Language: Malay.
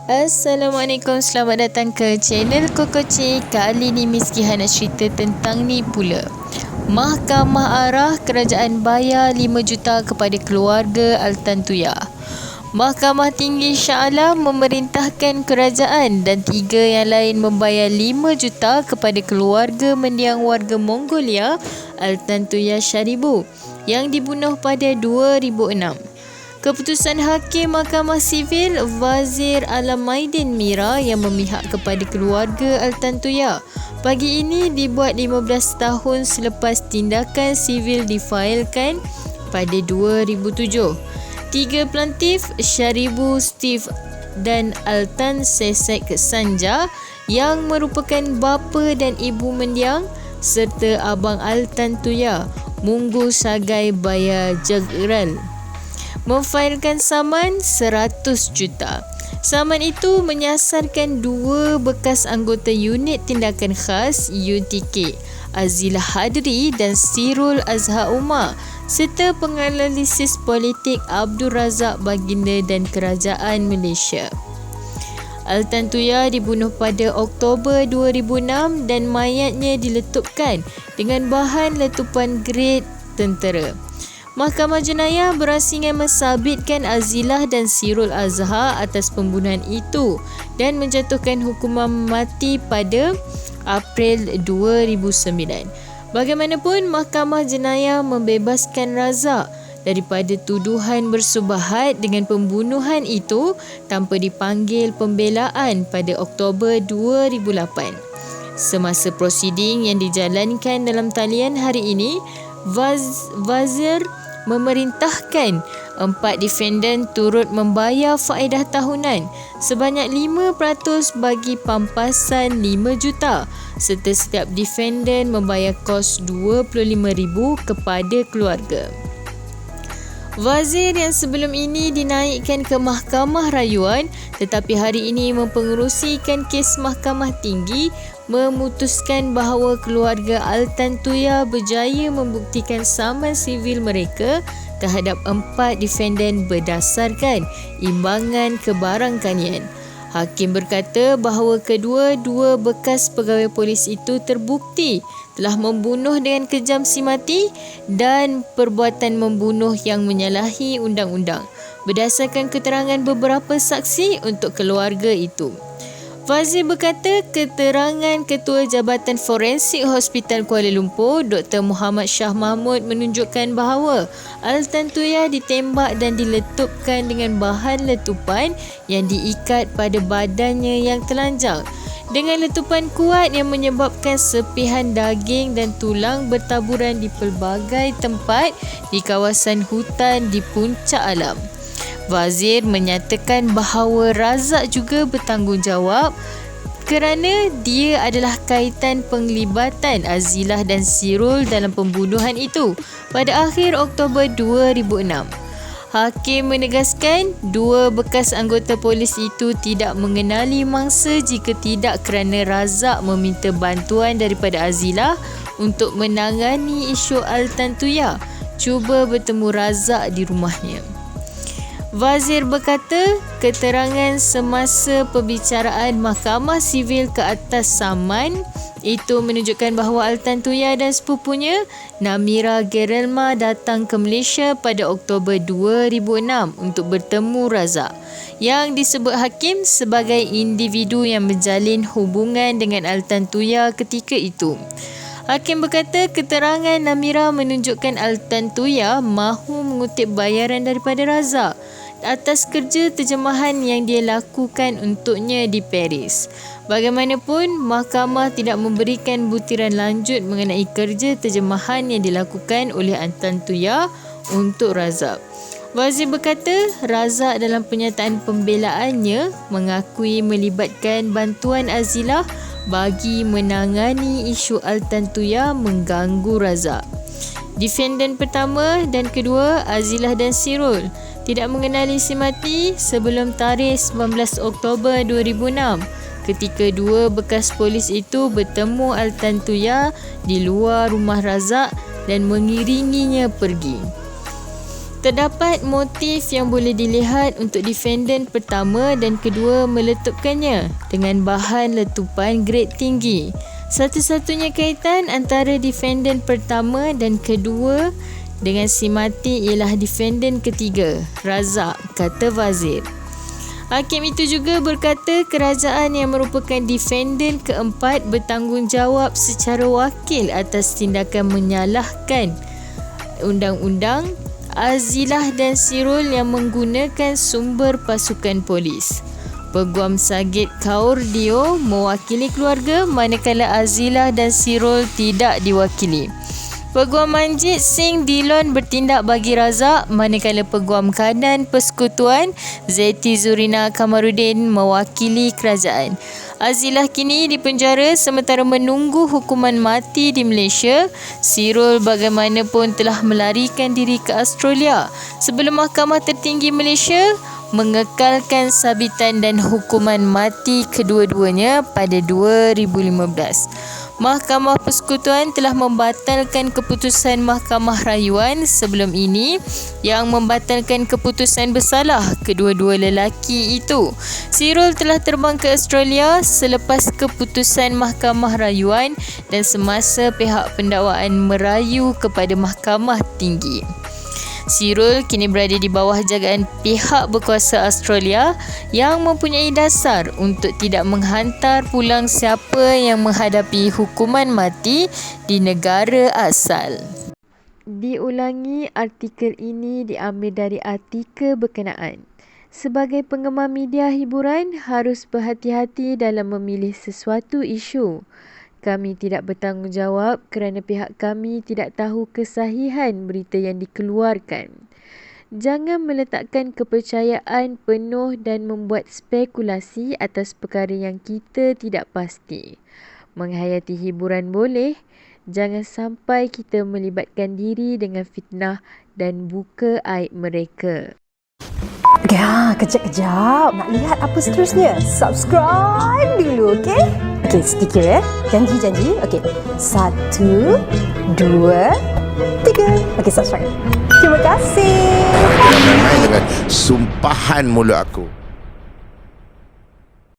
Assalamualaikum, selamat datang ke channel Kokoce. Kali ni Miss Kiha nak cerita tentang ni pula. Mahkamah arah kerajaan bayar 5 juta kepada keluarga Altan Tuya. Mahkamah Tinggi Shah Alam memerintahkan kerajaan dan 3 yang lain membayar 5 juta kepada keluarga mendiang warga Mongolia Altan Tuya Sharibu yang dibunuh pada 2006. Keputusan Hakim Mahkamah Sivil Wazir Alam Maidin Mira yang memihak kepada keluarga Altan Tuya pagi ini dibuat 15 tahun selepas tindakan sivil difailkan pada 2007. 3 pelantif Sharibu Steve dan Altan Sesek Sanja yang merupakan bapa dan ibu mendiang serta abang Altan Tuya Munggu Sagai Baya Jagral memfailkan saman 100 juta. Saman itu menyasarkan 2 bekas anggota unit tindakan khas UTK, Azilah Hadri dan Sirul Azhar Umar, serta penganalisis politik Abdul Razak Baginda dan Kerajaan Malaysia. Altan Tuya dibunuh pada Oktober 2006 dan mayatnya diletupkan dengan bahan letupan grade tentera. Mahkamah Jenayah berasingan mensabitkan Azilah dan Sirul Azhar atas pembunuhan itu dan menjatuhkan hukuman mati pada April 2009. Bagaimanapun, Mahkamah Jenayah membebaskan Razak daripada tuduhan bersubahat dengan pembunuhan itu tanpa dipanggil pembelaan pada Oktober 2008. Semasa prosiding yang dijalankan dalam talian hari ini, Wazir memerintahkan 4 defendant turut membayar faedah tahunan sebanyak 5% bagi pampasan 5 juta serta setiap defendant membayar kos RM25,000 kepada keluarga. Wazir yang sebelum ini dinaikkan ke Mahkamah Rayuan tetapi hari ini mempengerusikan kes Mahkamah Tinggi memutuskan bahawa keluarga Altan Tuya berjaya membuktikan saman sivil mereka terhadap 4 defendant berdasarkan imbangan kebarangkalian. Hakim berkata bahawa kedua-dua bekas pegawai polis itu terbukti telah membunuh dengan kejam si mati dan perbuatan membunuh yang menyalahi undang-undang berdasarkan keterangan beberapa saksi untuk keluarga itu. Wazir berkata keterangan Ketua Jabatan Forensik Hospital Kuala Lumpur Dr. Muhammad Shah Mahmud menunjukkan bahawa Altan Tuya ditembak dan diletupkan dengan bahan letupan yang diikat pada badannya yang telanjang dengan letupan kuat yang menyebabkan sepihan daging dan tulang bertaburan di pelbagai tempat di kawasan hutan di puncak alam. Wazir menyatakan bahawa Razak juga bertanggungjawab kerana dia adalah kaitan penglibatan Azilah dan Sirul dalam pembunuhan itu pada akhir Oktober 2006. Hakim menegaskan 2 bekas anggota polis itu tidak mengenali mangsa jika tidak kerana Razak meminta bantuan daripada Azilah untuk menangani isu Altan Tuya cuba bertemu Razak di rumahnya. Wazir berkata keterangan semasa perbicaraan Mahkamah Sivil ke atas saman itu menunjukkan bahawa Altan Tuya dan sepupunya Namira Gerelma datang ke Malaysia pada Oktober 2006 untuk bertemu Razak yang disebut hakim sebagai individu yang menjalin hubungan dengan Altan Tuya ketika itu. Hakim berkata keterangan Namira menunjukkan Altan Tuya mahu mengutip bayaran daripada Razak atas kerja terjemahan yang dia lakukan untuknya di Paris. Bagaimanapun, mahkamah tidak memberikan butiran lanjut mengenai kerja terjemahan yang dilakukan oleh Altan Tuya untuk Razak. Wazir berkata Razak dalam penyataan pembelaannya mengakui melibatkan bantuan Azilah bagi menangani isu Altan Tuya mengganggu Razak. Defendant pertama dan kedua, Azilah dan Sirul, tidak mengenali si mati sebelum tarikh 19 Oktober 2006 ketika 2 bekas polis itu bertemu Altan Tuya di luar rumah Razak dan mengiringinya pergi. Terdapat motif yang boleh dilihat untuk defendant pertama dan kedua meletupkannya dengan bahan letupan grade tinggi. Satu-satunya kaitan antara defendant pertama dan kedua dengan si mati ialah defendant ketiga, Razak, kata Wazir. Hakim itu juga berkata kerajaan yang merupakan defendant keempat bertanggungjawab secara wakil atas tindakan menyalahkan undang-undang Azilah dan Sirul yang menggunakan sumber pasukan polis. Peguam Sagit Kaur Dio mewakili keluarga manakala Azilah dan Sirul tidak diwakili. Peguam Manjit Singh Dillon bertindak bagi Razak manakala Peguam Kanan Persekutuan Zeti Zurina Kamaruddin mewakili kerajaan. Azilah kini dipenjara sementara menunggu hukuman mati di Malaysia. Sirul bagaimanapun telah melarikan diri ke Australia sebelum Mahkamah Tertinggi Malaysia mengekalkan sabitan dan hukuman mati kedua-duanya pada 2015. Mahkamah Persekutuan telah membatalkan keputusan Mahkamah Rayuan sebelum ini yang membatalkan keputusan bersalah kedua-dua lelaki itu. Sirul telah terbang ke Australia selepas keputusan Mahkamah Rayuan dan semasa pihak pendakwaan merayu kepada Mahkamah Tinggi. Sirul kini berada di bawah jagaan pihak berkuasa Australia yang mempunyai dasar untuk tidak menghantar pulang siapa yang menghadapi hukuman mati di negara asal. Diulangi, artikel ini diambil dari artikel berkenaan. Sebagai penggemar media hiburan, harus berhati-hati dalam memilih sesuatu isu. Kami tidak bertanggungjawab kerana pihak kami tidak tahu kesahihan berita yang dikeluarkan. Jangan meletakkan kepercayaan penuh dan membuat spekulasi atas perkara yang kita tidak pasti. Menghayati hiburan boleh, jangan sampai kita melibatkan diri dengan fitnah dan buka aib mereka. Ya, kejap-kejap. Nak lihat apa seterusnya? Subscribe dulu, okey? Okey, sedikit ya. Janji. Okey. 1, 2, 3. Okey, subscribe. Terima kasih. Jangan main dengan sumpahan mulut aku.